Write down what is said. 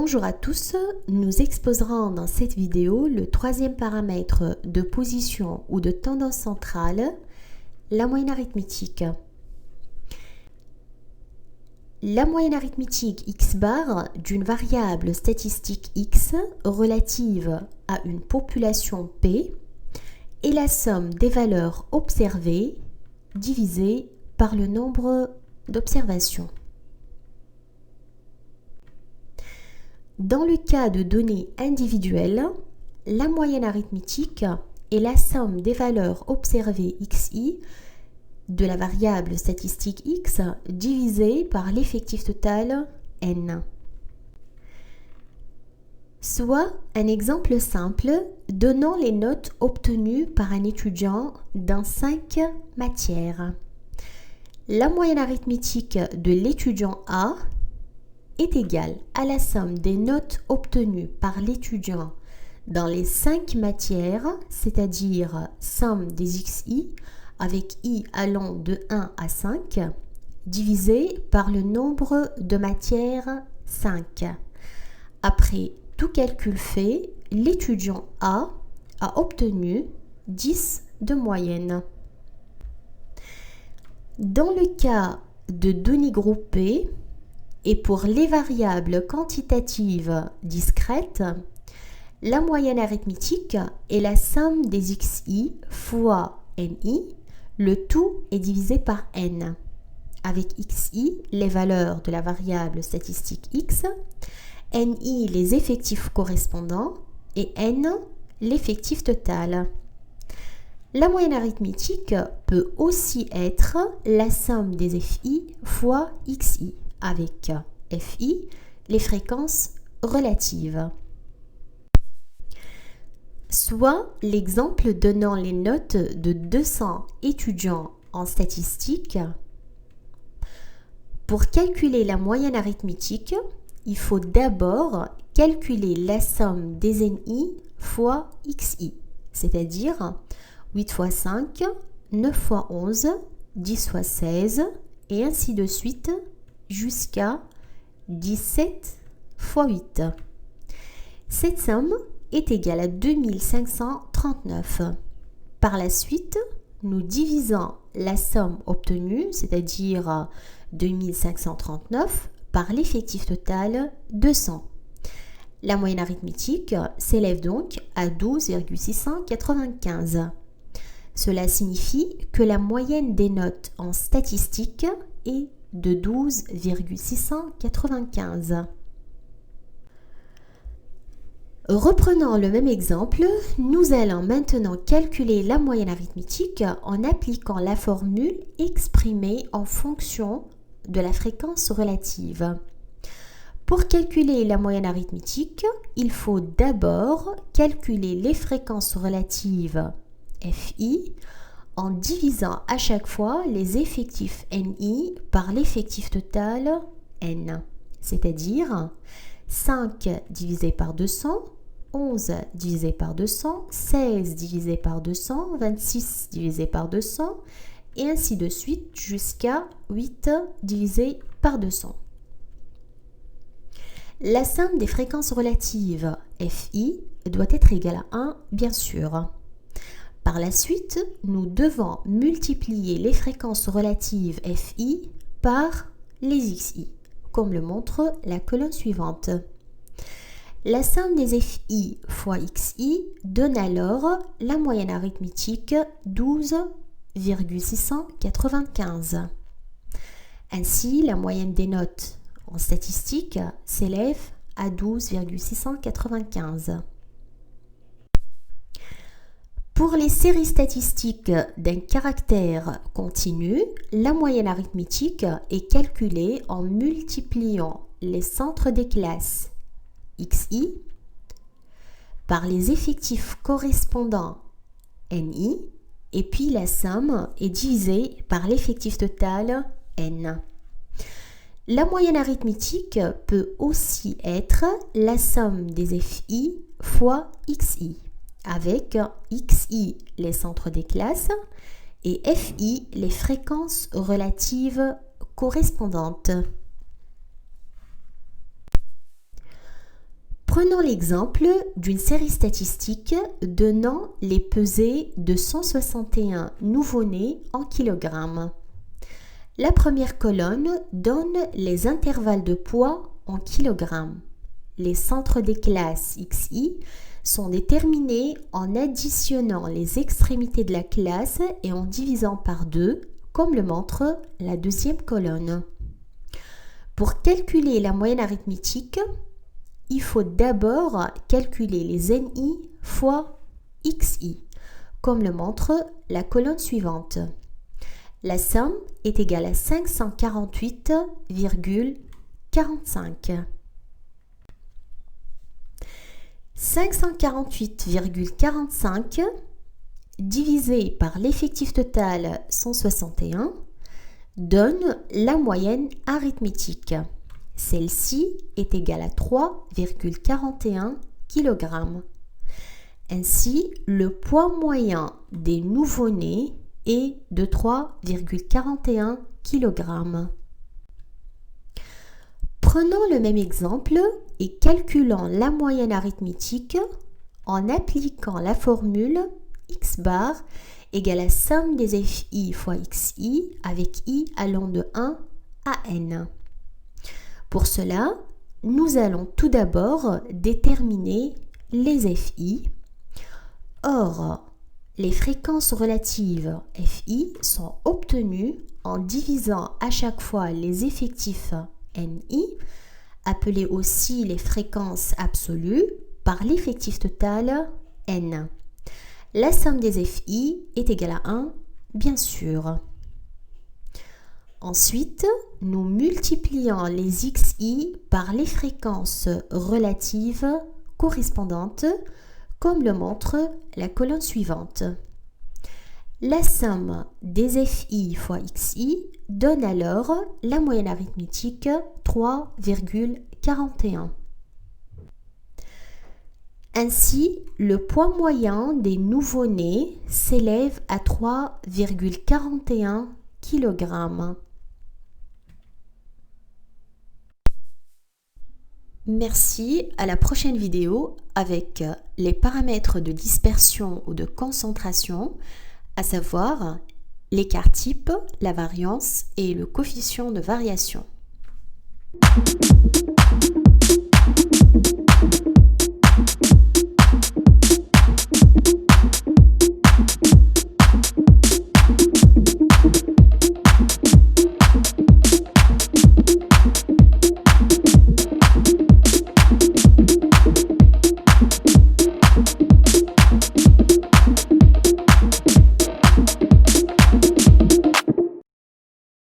Bonjour à tous, nous exposerons dans cette vidéo le troisième paramètre de position ou de tendance centrale, la moyenne arithmétique. La moyenne arithmétique x bar d'une variable statistique x relative à une population P est la somme des valeurs observées divisée par le nombre d'observations. Dans le cas de données individuelles, la moyenne arithmétique est la somme des valeurs observées xi de la variable statistique x divisée par l'effectif total n. Soit un exemple simple donnant les notes obtenues par un étudiant dans 5 matières. La moyenne arithmétique de l'étudiant A est égale à la somme des notes obtenues par l'étudiant dans les 5 matières, c'est-à-dire somme des xi avec i allant de 1 à 5, divisé par le nombre de matières 5. Après tout calcul fait, l'étudiant A a obtenu 10 de moyenne. Dans le cas de données groupées, et pour les variables quantitatives discrètes, la moyenne arithmétique est la somme des xi fois ni, le tout est divisé par n. Avec xi, les valeurs de la variable statistique x, ni, les effectifs correspondants, et n, l'effectif total. La moyenne arithmétique peut aussi être la somme des fi fois xi, avec fi, les fréquences relatives. Soit l'exemple donnant les notes de 200 étudiants en statistique. Pour calculer la moyenne arithmétique, il faut d'abord calculer la somme des ni fois xi, c'est-à-dire 8 fois 5, 9 fois 11, 10 fois 16, et ainsi de suite, jusqu'à 17 fois 8. Cette somme est égale à 2539. Par la suite, nous divisons la somme obtenue, c'est-à-dire 2539, par l'effectif total 200. La moyenne arithmétique s'élève donc à 12,695. Cela signifie que la moyenne des notes en statistique est de 12,695. Reprenant le même exemple, nous allons maintenant calculer la moyenne arithmétique en appliquant la formule exprimée en fonction de la fréquence relative. Pour calculer la moyenne arithmétique, il faut d'abord calculer les fréquences relatives fi en divisant à chaque fois les effectifs ni par l'effectif total n, c'est-à-dire 5 divisé par 200, 11 divisé par 200, 16 divisé par 200, 26 divisé par 200, et ainsi de suite jusqu'à 8 divisé par 200. La somme des fréquences relatives fi doit être égale à 1, bien sûr. Par la suite, nous devons multiplier les fréquences relatives fi par les xi, comme le montre la colonne suivante. La somme des fi fois xi donne alors la moyenne arithmétique 12,695. Ainsi, la moyenne des notes en statistique s'élève à 12,695. Pour les séries statistiques d'un caractère continu, la moyenne arithmétique est calculée en multipliant les centres des classes xi par les effectifs correspondants ni, et puis la somme est divisée par l'effectif total n. La moyenne arithmétique peut aussi être la somme des fi fois xi, avec xi les centres des classes et fi les fréquences relatives correspondantes. Prenons l'exemple d'une série statistique donnant les pesées de 161 nouveau-nés en kilogrammes. La première colonne donne les intervalles de poids en kilogrammes. Les centres des classes XI sont déterminés en additionnant les extrémités de la classe et en divisant par 2, comme le montre la deuxième colonne. Pour calculer la moyenne arithmétique, il faut d'abord calculer les NI fois XI, comme le montre la colonne suivante. La somme est égale à 548,45. 548,45 divisé par l'effectif total 161 donne la moyenne arithmétique. Celle-ci est égale à 3,41 kg. Ainsi, le poids moyen des nouveau-nés est de 3,41 kg. Prenons le même exemple et calculons la moyenne arithmétique en appliquant la formule x bar égale à somme des FI fois XI avec I allant de 1 à n. Pour cela, nous allons tout d'abord déterminer les FI. Or, les fréquences relatives FI sont obtenues en divisant à chaque fois les effectifs NI, appelés aussi les fréquences absolues, par l'effectif total N. La somme des FI est égale à 1, bien sûr. Ensuite, nous multiplions les XI par les fréquences relatives correspondantes, comme le montre la colonne suivante. La somme des FI fois XI donne alors la moyenne arithmétique 3,41. Ainsi, le poids moyen des nouveau-nés s'élève à 3,41 kg. Merci, à la prochaine vidéo avec les paramètres de dispersion ou de concentration, à savoir l'écart type, la variance et le coefficient de variation.